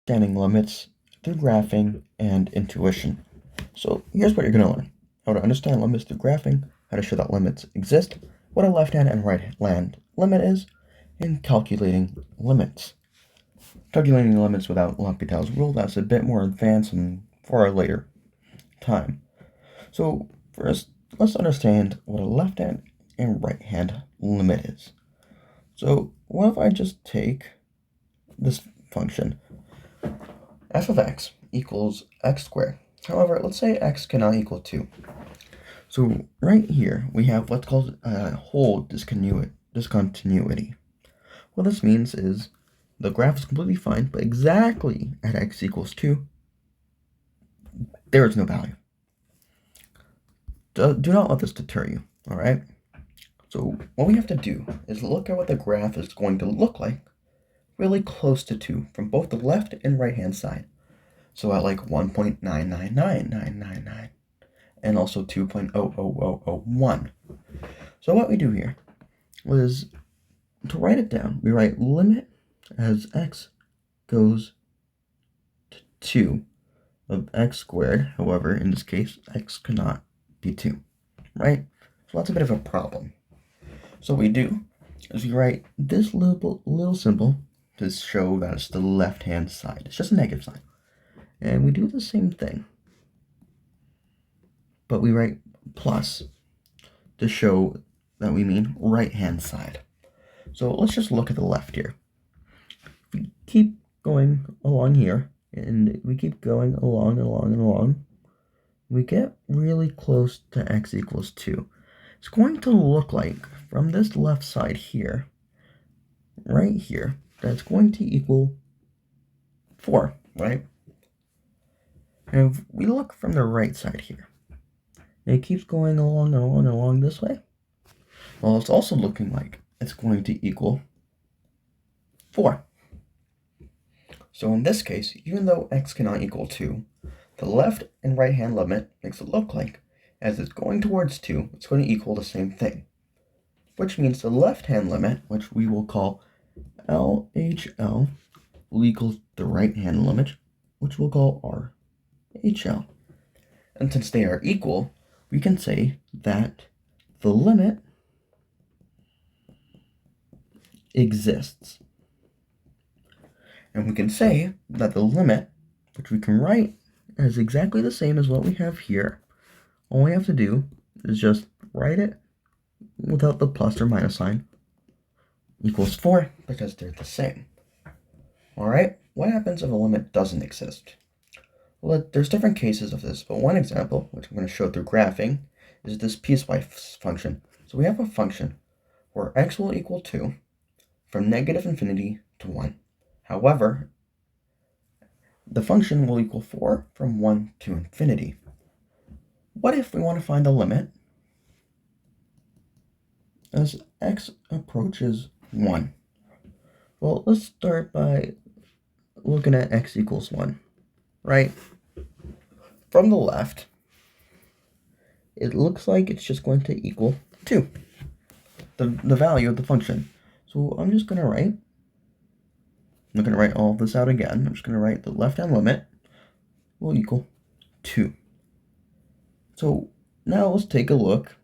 understanding limits through graphing and intuition. So here's what you're going to learn. How to understand limits through graphing, how to show that limits exist, what a left-hand and right-hand limit is, and calculating limits. Calculating limits without L'Hopital's rule, that's a bit more advanced and for a later time. So first, let's understand what a left-hand and right-hand limit is. So what if I just take this function, f of x equals x squared. However, let's say x cannot equal 2. So right here, we have what's called a whole discontinuity. What this means is the graph is completely fine, but exactly at x equals 2, there is no value. Do not let this deter you, all right? So what we have to do is look at what the graph is going to look like really close to 2 from both the left and right hand side. So at like 1.999999 and also 2.00001. So what we do here was to write it down, we write limit as x goes to 2 of x squared. However, in this case, x cannot be 2, right? So that's a bit of a problem. So what we do is we write this little symbol to show that it's the left-hand side. It's just a negative sign. And we do the same thing, but we write plus to show that we mean right-hand side. So let's just look at the left here. We keep going along here, and we keep going along, we get really close to x equals 2. It's going to look like from this left side here, right here, that's going to equal 4, right? And if we look from the right side here, it keeps going along this way. Well, it's also looking like it's going to equal 4. So in this case, even though x cannot equal 2, the left and right hand limit makes it look like as it's going towards 2, it's going to equal the same thing. Which means the left hand limit, which we will call LHL, will equal the right hand limit, which we'll call RHL. And since they are equal, we can say that the limit exists. And we can say that the limit, which we can write as exactly the same as what we have here, all we have to do is just write it without the plus or minus sign, equals 4, because they're the same. Alright, what happens if a limit doesn't exist? Well, there's different cases of this, but one example, which I'm going to show through graphing, is this piecewise function. So we have a function where x will equal 2 from negative infinity to 1. However, the function will equal 4 from 1 to infinity. What if we want to find the limit as x approaches 1? Well, let's start by looking at x equals 1, right? From the left, it looks like it's just going to equal 2, the value of the function. So I'm just going to write, I'm not going to write all of this out again. I'm just going to write the left-hand limit will equal 2. So now let's take a look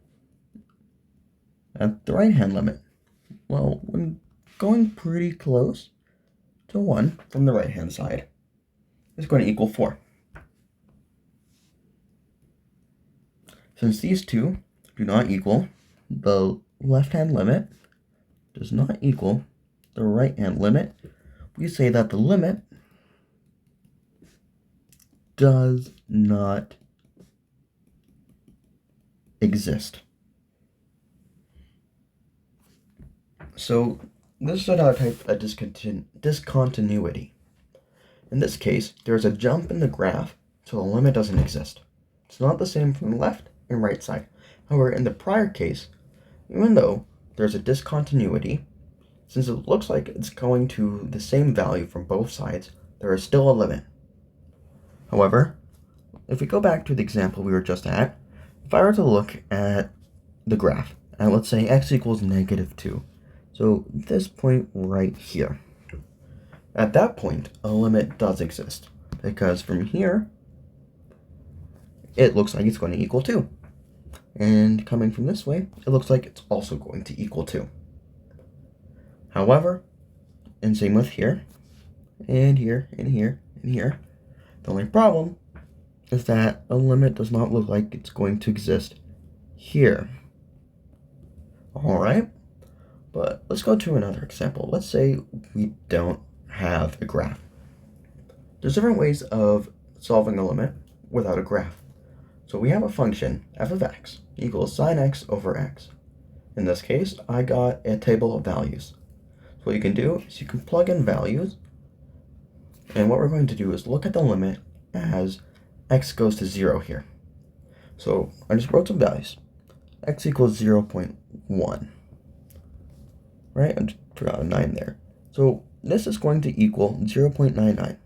at the right-hand limit. Well, when going pretty close to 1 from the right-hand side, it's going to equal 4. Since these two do not equal, the left-hand limit does not equal the right-hand limit, we say that the limit does not exist. So this is another type of discontinuity. In this case, there's a jump in the graph, so the limit doesn't exist. It's not the same from the left and right side. However, in the prior case, even though there's a discontinuity, since it looks like it's going to the same value from both sides, there is still a limit. However, if we go back to the example we were just at, if I were to look at the graph, and let's say x equals negative 2, so this point right here, At that point, a limit does exist, because from here, it looks like it's going to equal 2. And coming from this way, it looks like it's also going to equal 2. However, and same with here, and here, and here, and here, the only problem is that a limit does not look like it's going to exist here. Alright, but let's go to another example. Let's say we don't have a graph. There's different ways of solving a limit without a graph. So we have a function, f of x equals sine x over x. In this case, I got a table of values. So what you can do is you can plug in values, and what we're going to do is look at the limit as x goes to 0 here. So I just wrote some values. X equals 0.1. Right? I just forgot a 9 there. So this is going to equal 0.99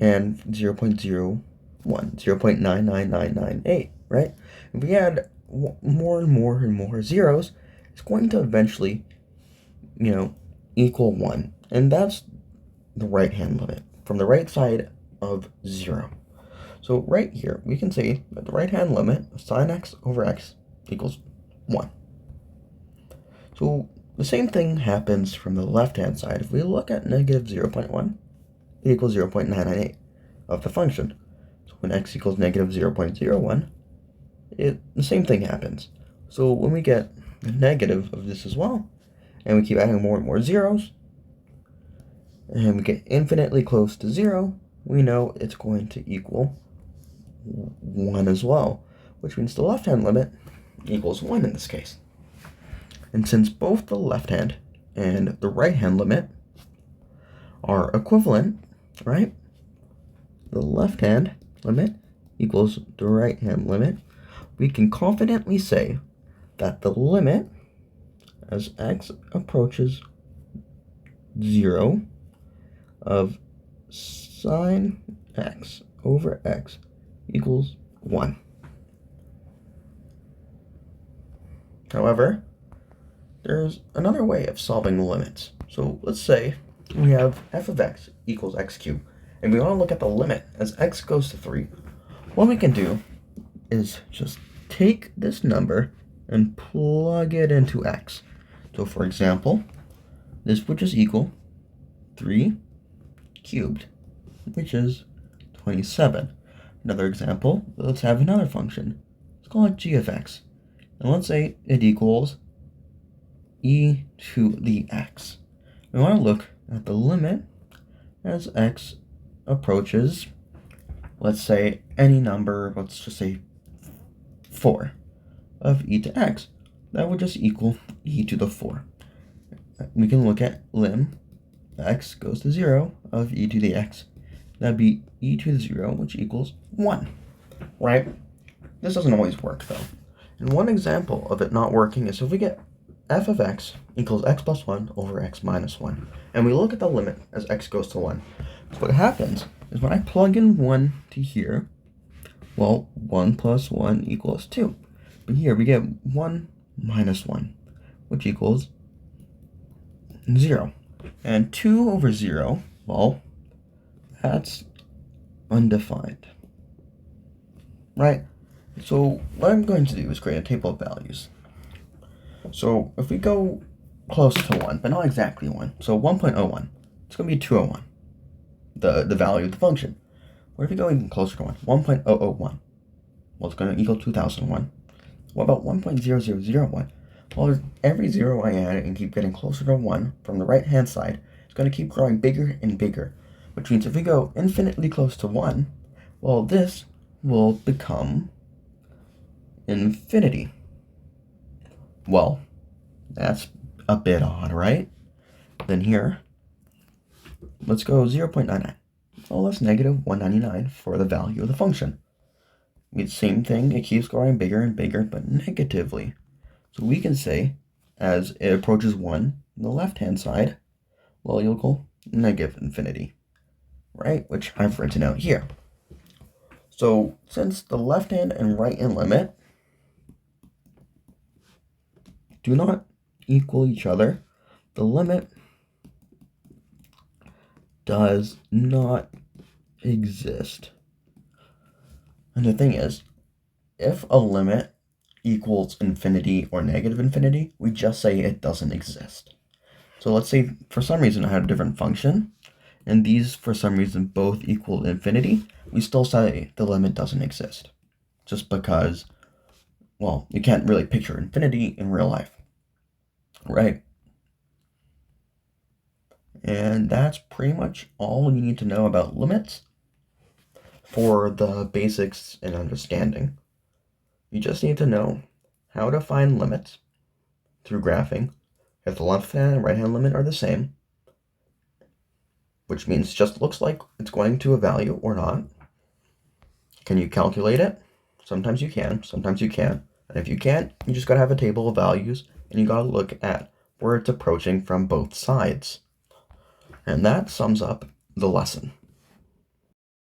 and 0.01, 0.99998, right? If we add more and more and more zeros, it's going to eventually, equal 1. And that's the right-hand limit from the right side of 0. So right here, we can say that the right-hand limit of sine x over x equals 1. So the same thing happens from the left-hand side. If we look at negative 0.1, it equals 0.998 of the function. So when x equals negative 0.01, the same thing happens. So when we get the negative of this as well, and we keep adding more and more zeros, and we get infinitely close to 0, we know it's going to equal 1 as well, which means the left-hand limit equals 1 in this case. And since both the left-hand and the right-hand limit are equivalent, right? The left-hand limit equals the right-hand limit. We can confidently say that the limit as x approaches 0 of sine x over x equals 1. However, there's another way of solving the limits. So let's say we have f of x equals x cubed, and we want to look at the limit as x goes to 3. What we can do is just take this number and plug it into x. So for example, this would just equal 3 cubed, which is 27. Another example, let's have another function. Let's call it g of x. And let's say it equals e to the x. We want to look at the limit as x approaches, let's say, any number, let's just say 4 of e to x. That would just equal e to the 4. We can look at lim x goes to 0 of e to the x. That'd be e to the 0, which equals 1, right? This doesn't always work, though. And one example of it not working is if we get f of x equals x plus 1 over x minus 1, and we look at the limit as x goes to 1. So what happens is when I plug in 1 to here, well, 1 plus 1 equals 2. But here we get 1 minus 1, which equals 0. And 2 over 0, well, that's undefined, right? So what I'm going to do is create a table of values. So if we go close to 1, but not exactly 1, so 1.01, it's going to be 201, the value of the function. What if we go even closer to 1, 1.001, well, it's going to equal 2001. What about 1.0001? Well, every 0 I add and keep getting closer to 1 from the right-hand side, it's going to keep growing bigger and bigger, which means if we go infinitely close to 1, well, this will become infinity. Well, that's a bit odd, right? Then here, let's go 0.99. Well, that's negative 199 for the value of the function. It's the same thing, it keeps growing bigger and bigger, but negatively. So we can say, as it approaches 1 on the left-hand side, well, you'll equal negative infinity, right? Which I've written out here. So since the left-hand and right-hand limit do not equal each other, the limit does not exist. And the thing is, if a limit equals infinity or negative infinity, we just say it doesn't exist. So let's say for some reason I had a different function, and these for some reason both equal infinity, we still say the limit doesn't exist. Just because, well, you can't really picture infinity in real life, right? And that's pretty much all you need to know about limits for the basics and understanding. You just need to know how to find limits through graphing. If the left hand and right hand limit are the same, which means it just looks like it's going to a value or not. Can you calculate it? Sometimes you can, sometimes you can't. And if you can't, you just gotta have a table of values and you gotta look at where it's approaching from both sides. And that sums up the lesson.